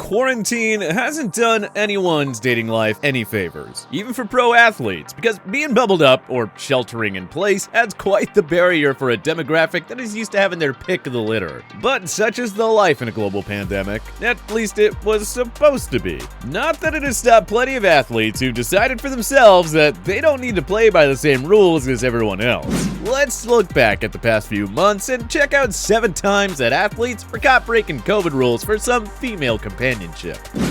quarantine hasn't done anyone's dating life any favors, even for pro athletes, because being bubbled up or sheltering in place adds quite the barrier for a demographic that is used to having their pick of the litter. But such is the life in a global pandemic. At least it was supposed to be. Not that it has stopped plenty of athletes who decided for themselves that they don't need to play by the same rules as everyone else. Let's look back at the past few months and check out 7 times that athletes forgot breaking COVID rules for some female companionship.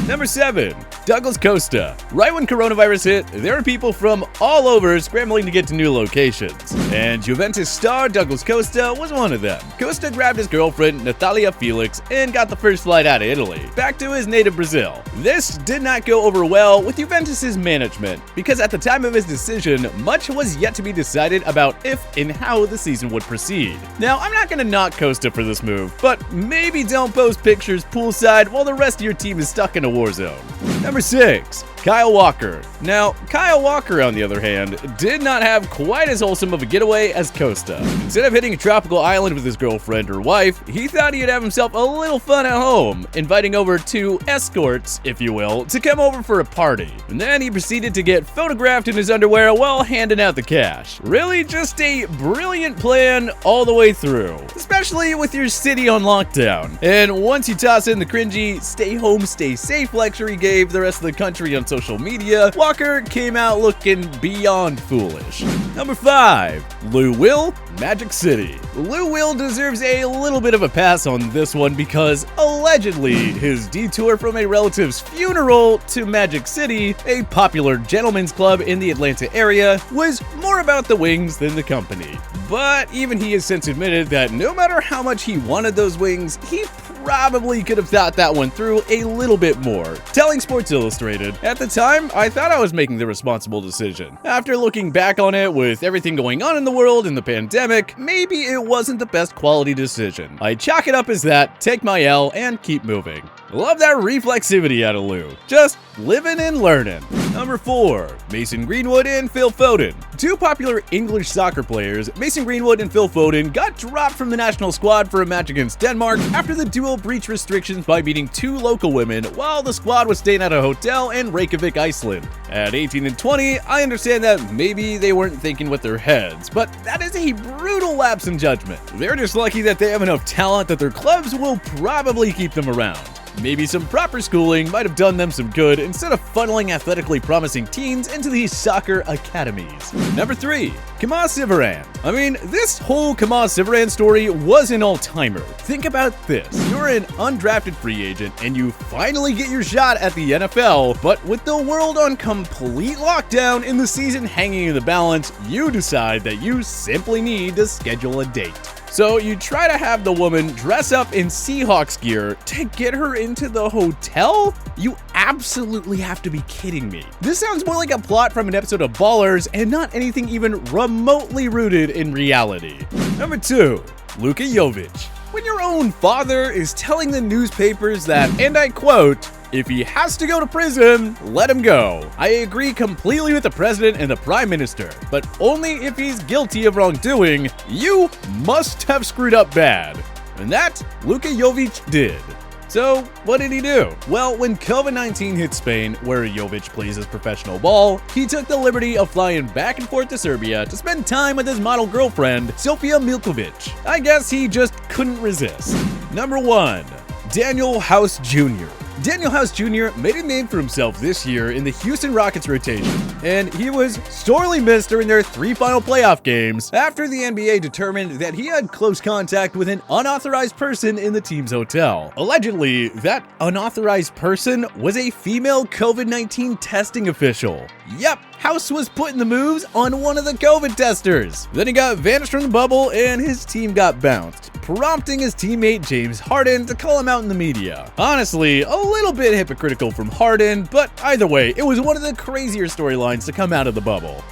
Number 7. Douglas Costa. Right when coronavirus hit, there were people from all over scrambling to get to new locations. And Juventus star Douglas Costa was one of them. Costa grabbed his girlfriend, Natalia Felix, and got the first flight out of Italy, back to his native Brazil. This did not go over well with Juventus' management, because at the time of his decision, much was yet to be decided about if and how the season would proceed. Now, I'm not going to knock Costa for this move, but maybe don't post pictures poolside while the rest of your team is stuck in a war zone. Number 6. Kyle Walker. Now, Kyle Walker, on the other hand, did not have quite as wholesome of a getaway as Costa. Instead of hitting a tropical island with his girlfriend or wife, he thought he'd have himself a little fun at home, inviting over 2 escorts, if you will, to come over for a party. And then he proceeded to get photographed in his underwear while handing out the cash. Really just a brilliant plan all the way through, especially with your city on lockdown. And once you toss in the cringy stay home, stay safe lecture he gave the rest of the country on social media, Walker came out looking beyond foolish. Number 5. Lou Will, Magic City. Lou Will deserves a little bit of a pass on this one because allegedly his detour from a relative's funeral to Magic City, a popular gentleman's club in the Atlanta area, was more about the wings than the company. But even he has since admitted that no matter how much he wanted those wings, he probably could have thought that one through a little bit more. Telling Sports Illustrated, "At the time, I thought I was making the responsible decision. After looking back on it with everything going on in the world and the pandemic, maybe it wasn't the best quality decision. I chalk it up as that, take my L, and keep moving." Love that reflexivity out of Lou. Just living and learning. Number 4. Mason Greenwood and Phil Foden. 2 popular English soccer players, Mason Greenwood and Phil Foden, got dropped from the national squad for a match against Denmark after the duo breached restrictions by meeting 2 local women while the squad was staying at a hotel in Reykjavik, Iceland. At 18 and 20, I understand that maybe they weren't thinking with their heads, but that is a brutal lapse in judgment. They're just lucky that they have enough talent that their clubs will probably keep them around. Maybe some proper schooling might have done them some good instead of funneling athletically promising teens into these soccer academies. Number 3. Kamashivaran. I mean, this whole Kamashivaran story was an all-timer. Think about this. You're an undrafted free agent and you finally get your shot at the NFL, but with the world on complete lockdown and the season hanging in the balance, you decide that you simply need to schedule a date. So you try to have the woman dress up in Seahawks gear to get her into the hotel? You absolutely have to be kidding me. This sounds more like a plot from an episode of Ballers and not anything even remotely rooted in reality. Number 2. Luka Yovich. When your own father is telling the newspapers that, and I quote, "If he has to go to prison, let him go. I agree completely with the president and the prime minister, but only if he's guilty of wrongdoing. You must have screwed up bad." And that Luka Yovich did. So, what did he do? Well, when COVID-19 hit Spain, where Yovich plays his professional ball, he took the liberty of flying back and forth to Serbia to spend time with his model girlfriend, Sofia Milkovic. I guess he just couldn't resist. Number 1. Daniel House Jr. Daniel House Jr. made a name for himself this year in the Houston Rockets rotation, and he was sorely missed during their 3 final playoff games after the NBA determined that he had close contact with an unauthorized person in the team's hotel. Allegedly, that unauthorized person was a female COVID-19 testing official. Yep, House was putting the moves on one of the COVID testers. Then he got vanished from the bubble and his team got bounced, prompting his teammate James Harden to call him out in the media. Honestly, a little bit hypocritical from Harden, but either way, it was one of the crazier storylines to come out of the bubble.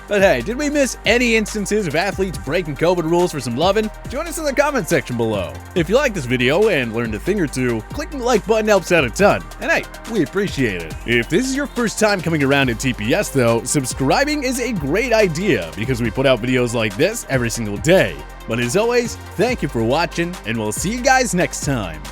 But hey, did we miss any instances of athletes breaking COVID rules for some lovin'? Join us in the comment section below. If you like this video and learned a thing or two, clicking the like button helps out a ton. And hey, we appreciate it. If this is your first time coming around at TPS though, subscribing is a great idea because we put out videos like this every single day. But as always, thank you for watching and we'll see you guys next time.